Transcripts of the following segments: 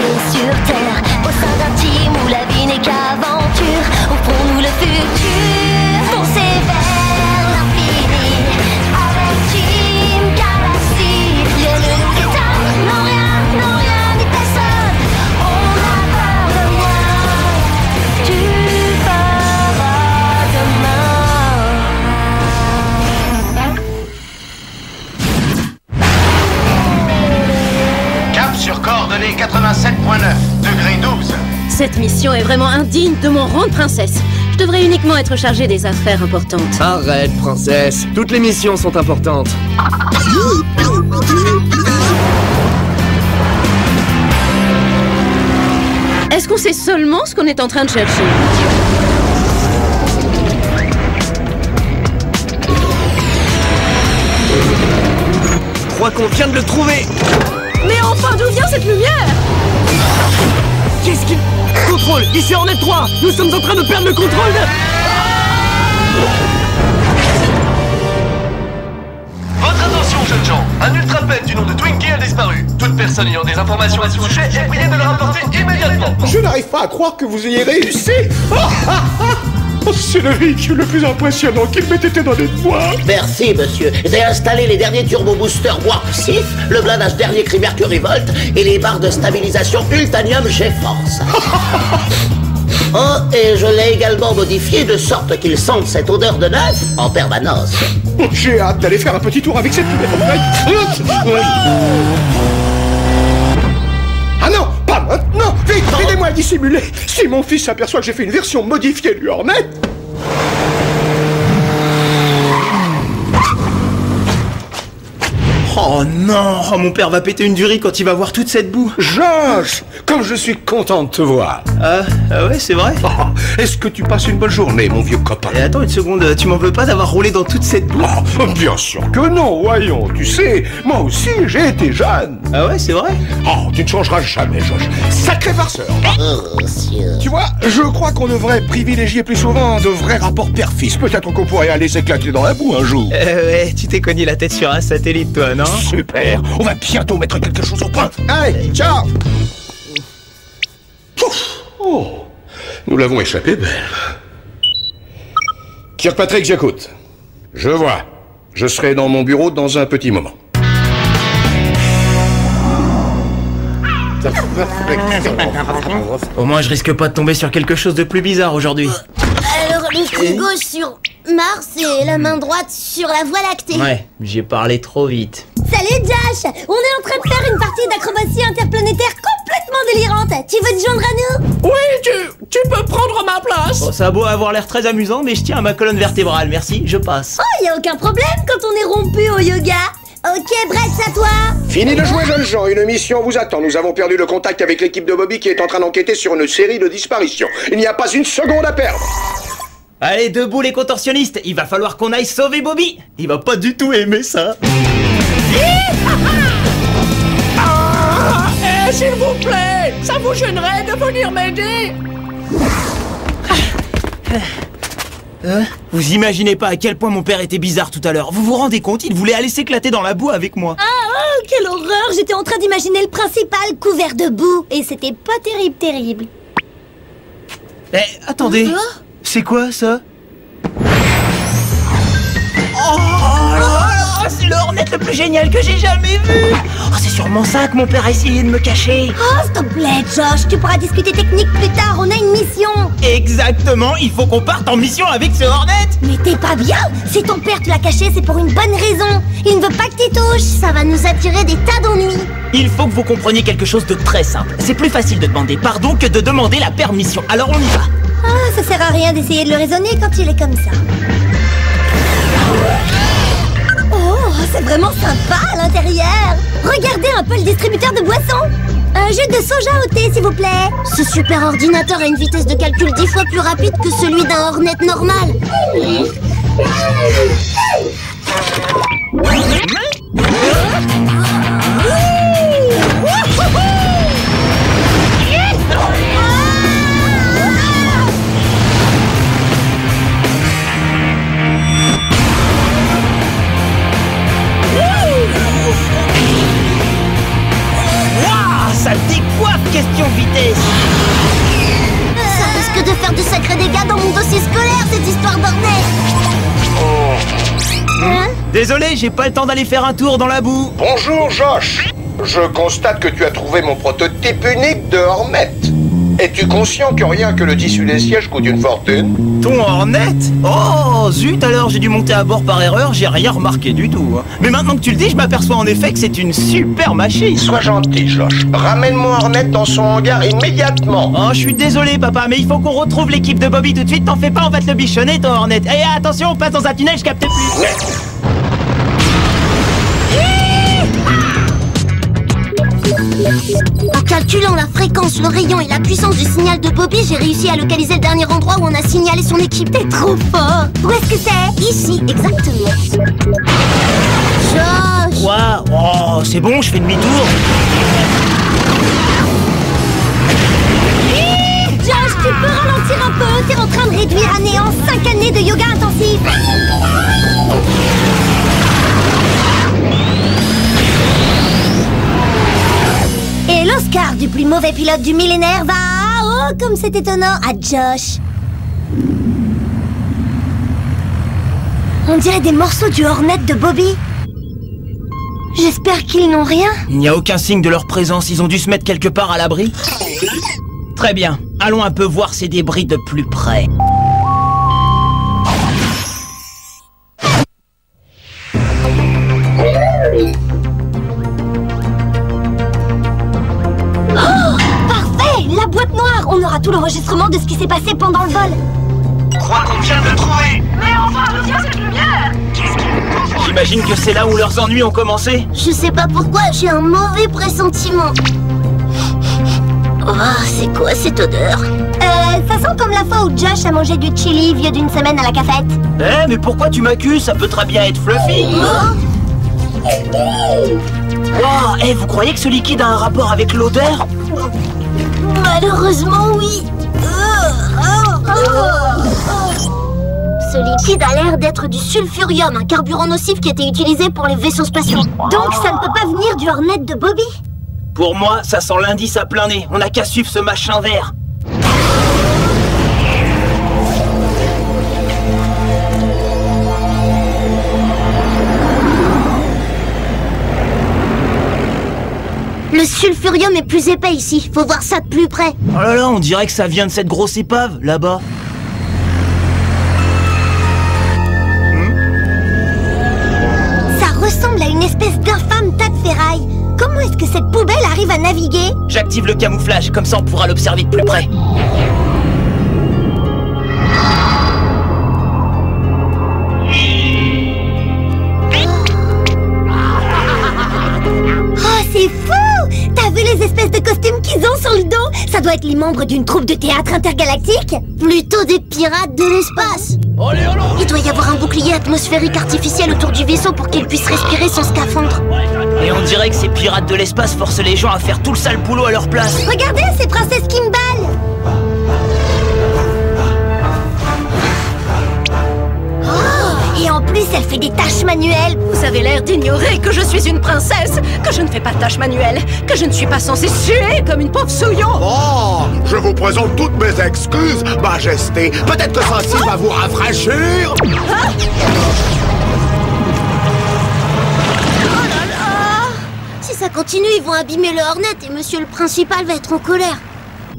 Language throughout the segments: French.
voyager sur Terre, au sein d'un team où la vie n'est qu'aventure. Offrons-nous le futur, foncez vers l'infini. Avec Team Galaxy, rien ne nous déteint, non rien ni personne. On a peur de rien, tu feras demain. Cap sur coordonnées 87.9, degré 12. Cette mission est vraiment indigne de mon rang de princesse. Je devrais uniquement être chargée des affaires importantes. Arrête, princesse. Toutes les missions sont importantes. Est-ce qu'on sait seulement ce qu'on est en train de chercher? Je crois qu'on vient de le trouver. Mais enfin, d'où vient cette lumière? Qu'est-ce qu'il... Contrôle, ici Hornet 3. Nous sommes en train de perdre le contrôle de... Votre attention, jeunes gens. Un ultra-pet du nom de Twinkie a disparu. Toute personne ayant des informations à ce sujet est priée de le rapporter immédiatement. Je n'arrive pas à croire que vous ayez réussi. C'est le véhicule le plus impressionnant qu'il m'ait été donné de voir. Merci, monsieur. J'ai installé les derniers turbo-boosters Warp 6, le blindage dernier cri Mercury Volt et les barres de stabilisation Ultanium GeForce. Oh, et je l'ai également modifié de sorte qu'il sente cette odeur de neuf en permanence. J'ai hâte d'aller faire un petit tour avec cette lumière. Ah non, pas maintenant. Vite, aidez-moi à dissimuler. Si mon fils s'aperçoit que j'ai fait une version modifiée du Hornet... Oh non, oh, mon père va péter une durée quand il va voir toute cette boue. Josh, comme je suis content de te voir. Ah ouais, c'est vrai. Oh, est-ce que tu passes une bonne journée, mon vieux copain? Et attends une seconde, tu m'en veux pas d'avoir roulé dans toute cette boue? Oh, bien sûr que non, voyons, tu sais, moi aussi j'ai été jeune. Ah ouais, c'est vrai. Oh, tu ne changeras jamais, Josh. Sacré farceur. Tu vois, je crois qu'on devrait privilégier plus souvent de vrais rapports père-fils. Peut-être qu'on pourrait aller s'éclater dans la boue un jour. Ouais, tu t'es cogné la tête sur un satellite, toi, non? Super, on va bientôt mettre quelque chose au point. Allez, ciao. Oh, nous l'avons échappé belle. Kirkpatrick, j'écoute. Je vois. Je serai dans mon bureau dans un petit moment. Au moins, je risque pas de tomber sur quelque chose de plus bizarre aujourd'hui. Alors, le pied gauche sur Mars et la main droite sur la Voie lactée. Ouais, j'ai parlé trop vite. Salut Josh, on est en train de faire une partie d'acrobatie interplanétaire complètement délirante. Tu veux te joindre à nous? Oui, tu peux prendre ma place. Bon, ça a beau avoir l'air très amusant, mais je tiens à ma colonne vertébrale, merci, je passe. Oh, y a aucun problème quand on est rompu au yoga. Ok, Brett, c'est à toi. Fini de jouer, jeunes gens. Une mission vous attend. Nous avons perdu le contact avec l'équipe de Bobby qui est en train d'enquêter sur une série de disparitions. Il n'y a pas une seconde à perdre. Allez, debout les contorsionnistes, il va falloir qu'on aille sauver Bobby. Il va pas du tout aimer ça. S'il vous plaît, ça vous gênerait de venir m'aider? Vous imaginez pas à quel point mon père était bizarre tout à l'heure. Vous vous rendez compte, il voulait aller s'éclater dans la boue avec moi. Ah, quelle horreur. J'étais en train d'imaginer le principal couvert de boue. Et c'était pas terrible. Eh, attendez. C'est quoi ça? C'est le Hornet le plus génial que j'ai jamais vu. Oh, c'est sûrement ça que mon père a essayé de me cacher. Oh, s'il te plaît, Josh, tu pourras discuter technique plus tard, on a une mission. Exactement, il faut qu'on parte en mission avec ce Hornet. Mais t'es pas bien. Si ton père te l'a caché, c'est pour une bonne raison. Il ne veut pas que t'y touches, ça va nous attirer des tas d'ennuis. Il faut que vous compreniez quelque chose de très simple. C'est plus facile de demander pardon que de demander la permission. Alors on y va. Ah, ça sert à rien d'essayer de le raisonner quand il est comme ça. Oh, c'est vraiment sympa à l'intérieur. Regardez un peu le distributeur de boissons. Un jus de soja au thé, s'il vous plaît. Ce super ordinateur a une vitesse de calcul 10 fois plus rapide que celui d'un Hornet normal. Ça décoiffe, qu'est-ce que Désolé, j'ai pas le temps d'aller faire un tour dans la boue. Bonjour, Josh. Je constate que tu as trouvé mon prototype unique de Hornet. Es-tu conscient que rien que le tissu des sièges coûte une fortune? Ton Hornet? Oh, zut, alors j'ai dû monter à bord par erreur, j'ai rien remarqué du tout. Mais maintenant que tu le dis, je m'aperçois en effet que c'est une super machine. Sois gentil, Josh. Ramène mon Hornet dans son hangar immédiatement. Oh, je suis désolé, papa, mais il faut qu'on retrouve l'équipe de Bobby tout de suite. T'en fais pas, on va te le bichonner, ton Hornet. Et attention, on passe dans un tunnel, je capte plus. En calculant la fréquence, le rayon et la puissance du signal de Bobby, j'ai réussi à localiser le dernier endroit où on a signalé son équipe. T'es trop fort! Où est-ce que c'est? Ici, exactement. Josh! Quoi? Oh, c'est bon, je fais demi-tour. Josh, tu peux ralentir un peu? T'es en train de réduire à néant 5 années de yoga intensif. Et l'Oscar du plus mauvais pilote du millénaire va... Oh, comme c'est étonnant, à Josh. On dirait des morceaux du Hornet de Bobby. J'espère qu'ils n'ont rien. Il n'y a aucun signe de leur présence, ils ont dû se mettre quelque part à l'abri. Très bien, allons un peu voir ces débris de plus près. La boîte noire! On aura tout l'enregistrement de ce qui s'est passé pendant le vol. Crois qu'on vient de le trouver. Mais enfin, reviens cette lumière! J'imagine que c'est là où leurs ennuis ont commencé. Je sais pas pourquoi, j'ai un mauvais pressentiment. Oh, c'est quoi cette odeur? Ça sent comme la fois où Josh a mangé du chili vieux d'une semaine à la cafette. Eh, mais pourquoi tu m'accuses? Ça peut très bien être Fluffy. Oh, eh, vous croyez que ce liquide a un rapport avec l'odeur? Malheureusement, oui. Ce liquide a l'air d'être du sulfurium, un carburant nocif qui a été utilisé pour les vaisseaux spatiaux. Donc ça ne peut pas venir du Hornet de Bobby. Pour moi, ça sent l'indice à plein nez. On n'a qu'à suivre ce machin vert. Le sulfurium est plus épais ici, faut voir ça de plus près. Oh là là, on dirait que ça vient de cette grosse épave, là-bas. Ça ressemble à une espèce d'infâme tas de ferraille. Comment est-ce que cette poubelle arrive à naviguer? J'active le camouflage, comme ça on pourra l'observer de plus près. Oh, c'est fou! T'as vu les espèces de costumes qu'ils ont sur le dos? Ça doit être les membres d'une troupe de théâtre intergalactique? Plutôt des pirates de l'espace. Il doit y avoir un bouclier atmosphérique artificiel autour du vaisseau pour qu'ils puissent respirer sans scaphandre. Et on dirait que ces pirates de l'espace forcent les gens à faire tout le sale boulot à leur place. Regardez, c'est Princesse Kimball! Oh, et en plus, elle fait des tâches manuelles. Vous avez l'air d'ignorer que je suis une princesse, que je ne fais pas de tâches manuelles, que je ne suis pas censée suer comme une pauvre souillon. Oh, je vous présente toutes mes excuses, Majesté. Peut-être que ceci va vous rafraîchir. Oh là là! Si ça continue, ils vont abîmer le Hornet et monsieur le principal va être en colère.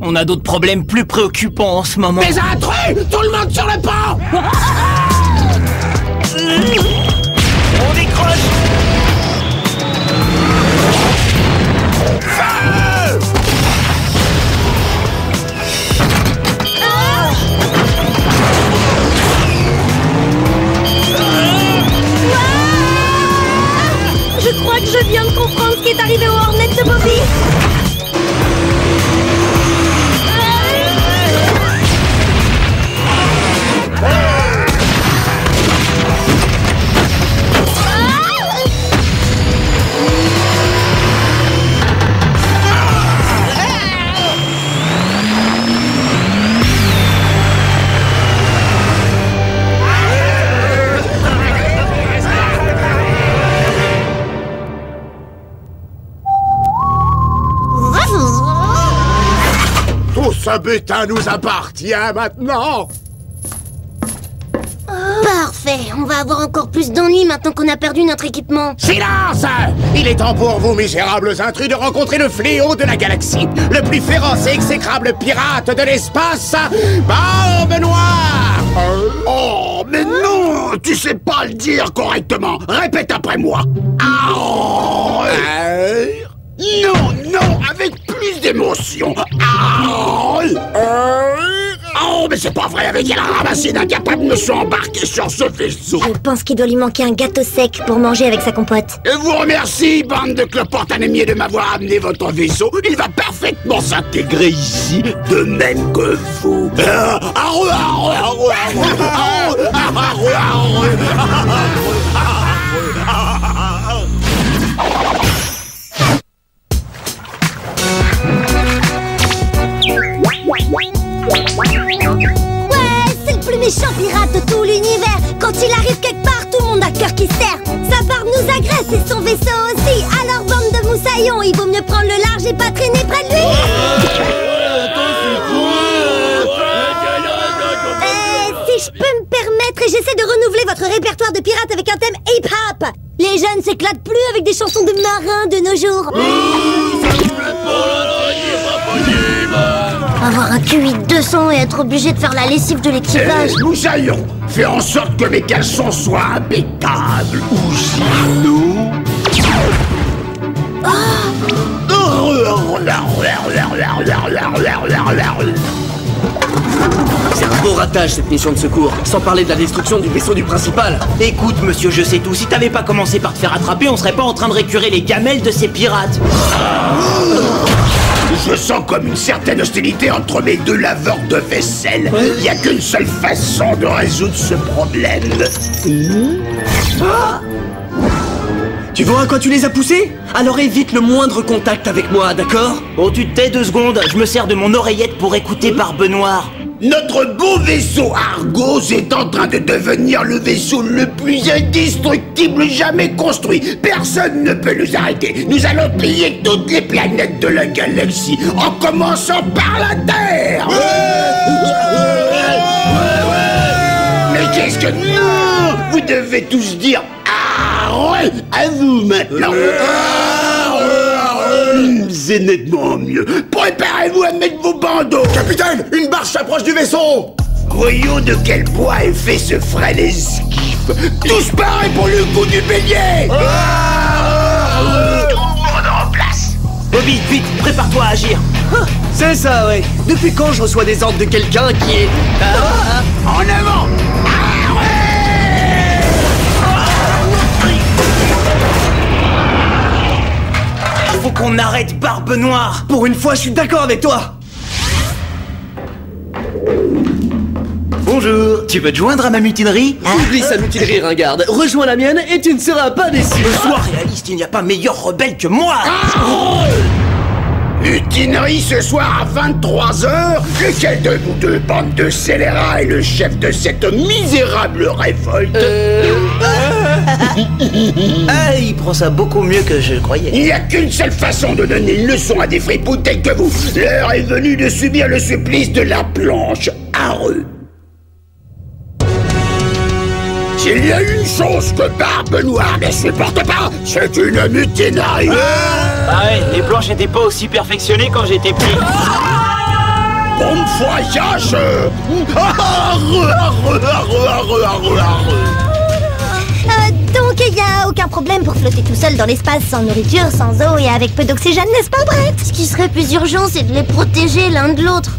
On a d'autres problèmes plus préoccupants en ce moment. Les intrus! Tout le monde sur le pont! On décroche! Feu! Je crois que je viens de comprendre ce qui est arrivé au Hornet de Bobby. Tout ce butin nous appartient maintenant. Parfait. Parfait, on va avoir encore plus d'ennuis maintenant qu'on a perdu notre équipement. Silence! Il est temps pour vous, misérables intrus, de rencontrer le fléau de la galaxie, le plus féroce et exécrable pirate de l'espace, Barbe Noire! Oh, mais non! Tu sais pas le dire correctement! Répète après moi! Non, non, avec plus d'émotion! Oh, mais c'est pas vrai, avec la ramassée d'incapables me sont embarqués sur ce vaisseau! Je pense qu'il doit lui manquer un gâteau sec pour manger avec sa compote. Et vous remercie, bande de cloportes anémiés, de m'avoir amené votre vaisseau. Il va parfaitement s'intégrer ici, de même que vous. Ouais, c'est le plus méchant pirate de tout l'univers. Quand il arrive quelque part, tout le monde a cœur qui serre. Sa barbe nous agresse et son vaisseau aussi. Alors bande de moussaillons, il vaut mieux prendre le large et pas traîner près de lui. Si je peux me permettre, et j'essaie de renouveler votre répertoire de pirates avec un thème hip-hop. Les jeunes s'éclatent plus avec des chansons de marins de nos jours. Avoir un QI de 200 et être obligé de faire la lessive de l'équipage. Moussaillon, fais en sorte que mes caleçons soient impeccables, ou sinon... C'est un beau ratage cette mission de secours, sans parler de la destruction du vaisseau du principal. Écoute, monsieur, je sais tout. Si t'avais pas commencé par te faire attraper, on serait pas en train de récurer les gamelles de ces pirates. Je sens comme une certaine hostilité entre mes deux laveurs de vaisselle. Il n'y a qu'une seule façon de résoudre ce problème. Tu vois à quoi tu les as poussés? Alors évite le moindre contact avec moi, d'accord? Oh, tu te tais 2 secondes. Je me sers de mon oreillette pour écouter Barbe Noire. Notre beau vaisseau Argos est en train de devenir le vaisseau le plus indestructible jamais construit. Personne ne peut nous arrêter. Nous allons piller toutes les planètes de la galaxie, en commençant par la Terre. Mais qu'est-ce que... Non! Vous devez tous dire... Ah ouais! À vous maintenant! C'est nettement mieux. Préparez-vous à mettre vos bandeaux. Capitaine, une barge s'approche du vaisseau! Voyons de quel poids est fait ce frêle esquif. Tous parés pour le coup du bélier. Tout le monde en place. Bobby, vite, prépare-toi à agir. C'est ça, ouais. Depuis quand je reçois des ordres de quelqu'un qui est... En avant. Faut qu'on arrête Barbe Noire. Pour une fois, je suis d'accord avec toi. Bonjour. Tu veux te joindre à ma mutinerie? Oublie sa mutinerie, ringarde. Rejoins la mienne et tu ne seras pas déçu. Sois réaliste, il n'y a pas meilleur rebelle que moi. Mutinerie ce soir à 23h. Lequel de vous deux, bande de scélérats, est le chef de cette misérable révolte? Ah, il prend ça beaucoup mieux que je croyais. Il n'y a qu'une seule façon de donner une leçon à des fripouilles tels que vous. L'heure est venue de subir le supplice de la planche. Hareux. S'il y a une chose que Barbe Noire ne supporte pas, c'est une mutinerie. Ah ouais, les planches n'étaient pas aussi perfectionnées quand j'étais petit. Bon voyage. Donc il n'y a aucun problème pour flotter tout seul dans l'espace sans nourriture, sans eau et avec peu d'oxygène, n'est-ce pas, Brett? Ce qui serait plus urgent, c'est de les protéger l'un de l'autre.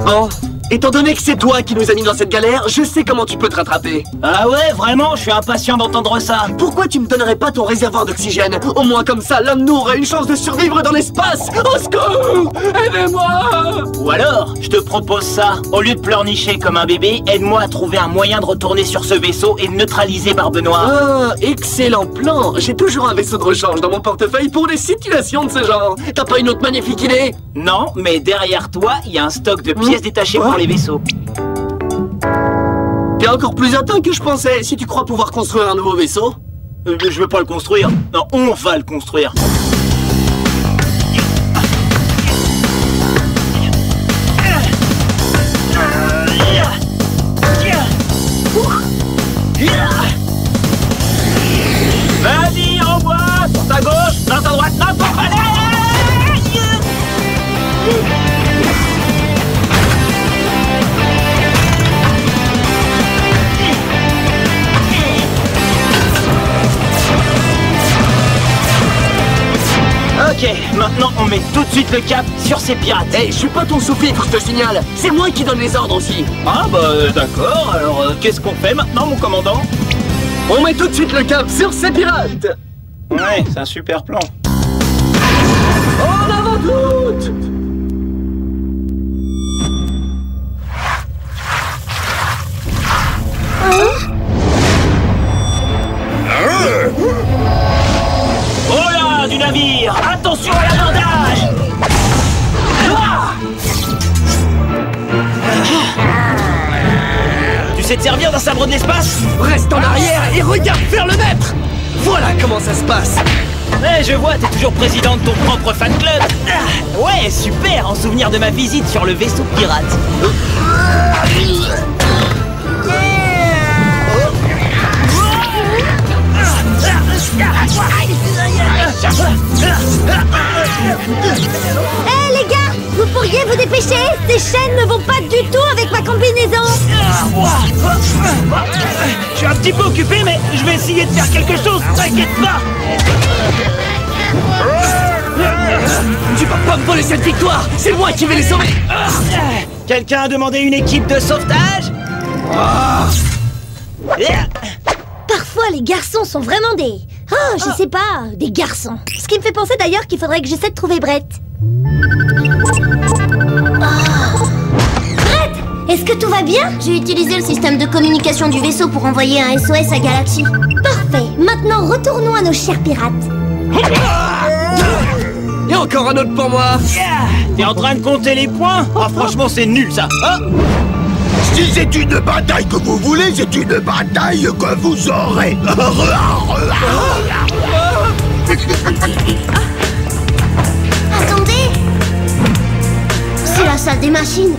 Oh, étant donné que c'est toi qui nous as mis dans cette galère, je sais comment tu peux te rattraper. Ah ouais, vraiment, je suis impatient d'entendre ça. Pourquoi tu me donnerais pas ton réservoir d'oxygène? Au moins comme ça, l'un de nous aurait une chance de survivre dans l'espace. Au secours! Aidez-moi! Ou alors, je te propose ça. Au lieu de pleurnicher comme un bébé, aide-moi à trouver un moyen de retourner sur ce vaisseau et de neutraliser Barbe Noire. Ah, excellent plan. J'ai toujours un vaisseau de rechange dans mon portefeuille pour des situations de ce genre. T'as pas une autre magnifique idée? Non, mais derrière toi, il y a un stock de pièces détachées pour les vaisseaux. T'es encore plus atteint que je pensais. Si tu crois pouvoir construire un nouveau vaisseau. Je veux pas le construire. Non, on va le construire. Vas-y, envoie! Sur ta gauche, dans ta droite, dans ton palais! Ok, maintenant on met tout de suite le cap sur ces pirates. Hey, je suis pas ton sous-fifre, je te signale. C'est moi qui donne les ordres aussi. Ah bah d'accord, alors qu'est-ce qu'on fait maintenant, mon commandant? On met tout de suite le cap sur ces pirates. Ouais, c'est un super plan. En avant toutes! Oh là, du navire! Attention à l'abordage! Tu sais te servir d'un sabre de l'espace? Reste en arrière et regarde vers le maître. Voilà comment ça se passe. Ouais, je vois, t'es toujours président de ton propre fan club. Ah, ouais, super, en souvenir de ma visite sur le vaisseau pirate. Hé les gars, vous pourriez vous dépêcher? Ces chaînes ne vont pas du tout avec ma combinaison. Je suis un petit peu occupé, mais je vais essayer de faire quelque chose, t'inquiète pas. Tu vas pas me voler cette victoire. C'est moi qui vais les sauver. Quelqu'un a demandé une équipe de sauvetage? Parfois les garçons sont vraiment des... Oh, je sais pas, des garçons. Ce qui me fait penser d'ailleurs qu'il faudrait que j'essaie de trouver Brett. Brett, est-ce que tout va bien? J'ai utilisé le système de communication du vaisseau pour envoyer un SOS à Galaxy. Parfait, maintenant retournons à nos chers pirates. Et encore un autre pour moi. T'es en train de compter les points? Ah, franchement, c'est nul ça. Si c'est une bataille que vous voulez, c'est une bataille que vous aurez. Attendez, c'est la salle des machines.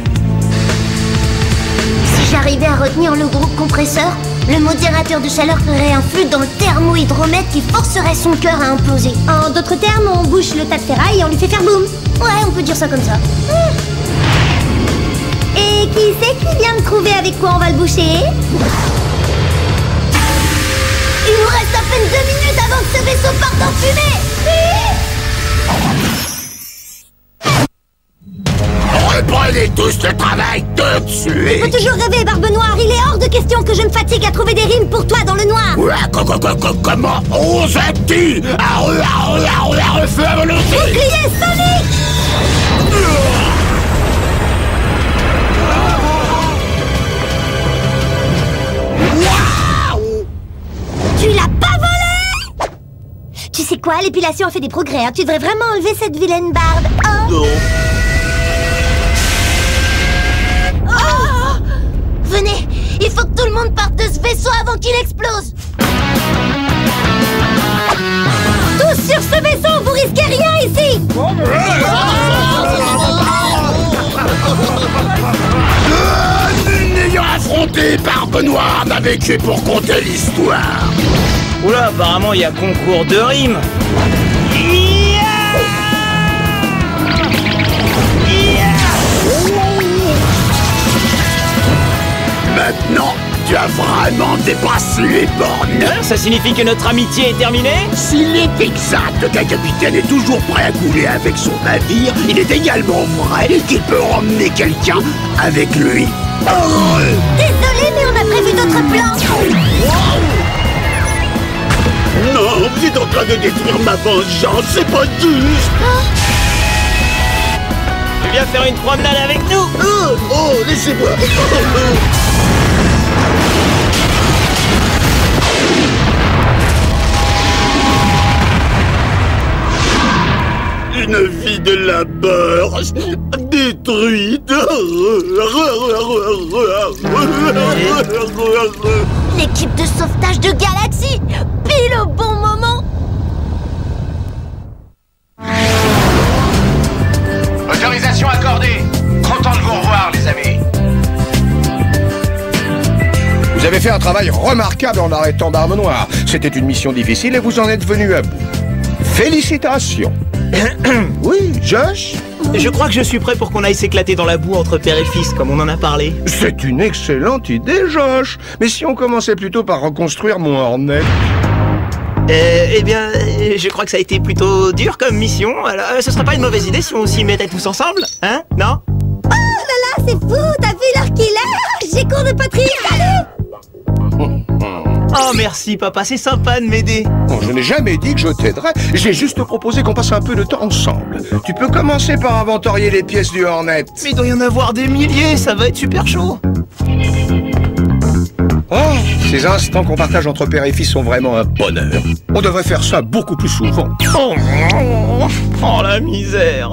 Si j'arrivais à retenir le groupe compresseur, le modérateur de chaleur ferait un flux dans le thermohydromètre qui forcerait son cœur à imploser. En d'autres termes, on bouche le tas de ferraille et on lui fait faire boum. Ouais, on peut dire ça comme ça. Et qui c'est qui vient de trouver avec quoi on va le boucher? Il nous reste à peine 2 minutes avant que ce vaisseau parte en fumée. Reprenez tous le travail tout de suite. Faut toujours rêver, Barbe Noire. Il est hors de question que je me fatigue à trouver des rimes pour toi dans le noir. Comment oses-tu à feu à volonté? Bouclier Sonic! Tu l'as pas volé? Tu sais quoi, l'épilation a fait des progrès, hein. Tu devrais vraiment enlever cette vilaine barbe. Oh. Non. Oh. Venez, il faut que tout le monde parte de ce vaisseau avant qu'il explose. Tous sur ce vaisseau, vous risquez rien ici. N'ayant affronté Barbe Noire n'avait que pour compter l'histoire. Oula, apparemment il y a concours de rimes. Maintenant, tu as vraiment dépassé les bornes. Ça signifie que notre amitié est terminée? S'il est exact qu'un capitaine est toujours prêt à couler avec son navire, il est également vrai qu'il peut emmener quelqu'un avec lui. Désolé, mais on a prévu d'autres plans. Non, vous êtes en train de détruire ma vengeance, c'est pas juste. Tu viens faire une promenade avec nous? Oh, laissez-moi. Une vie de labeur détruite. L'équipe de sauvetage de Galaxy, pile au bon moment. Autorisation accordée. Content de vous revoir, les amis. Vous avez fait un travail remarquable en arrêtant d'Arme Noire. C'était une mission difficile et vous en êtes venu à bout. Félicitations. Oui, Josh? Je crois que je suis prêt pour qu'on aille s'éclater dans la boue entre père et fils, comme on en a parlé. C'est une excellente idée, Josh. Mais si on commençait plutôt par reconstruire mon Hornet? Eh bien, je crois que ça a été plutôt dur comme mission. Alors, ce serait pas une mauvaise idée si on s'y mettait tous ensemble, hein? Non? Oh là là, c'est fou, t'as vu l'heure qu'il est? J'ai cours de Patrick, allez! Oh merci papa, c'est sympa de m'aider. Bon, je n'ai jamais dit que je t'aiderais, j'ai juste proposé qu'on passe un peu de temps ensemble. Tu peux commencer par inventorier les pièces du Hornet. Mais il doit y en avoir des milliers, ça va être super chaud. Oh, ces instants qu'on partage entre père et fils sont vraiment un bonheur. On devrait faire ça beaucoup plus souvent. Oh la misère.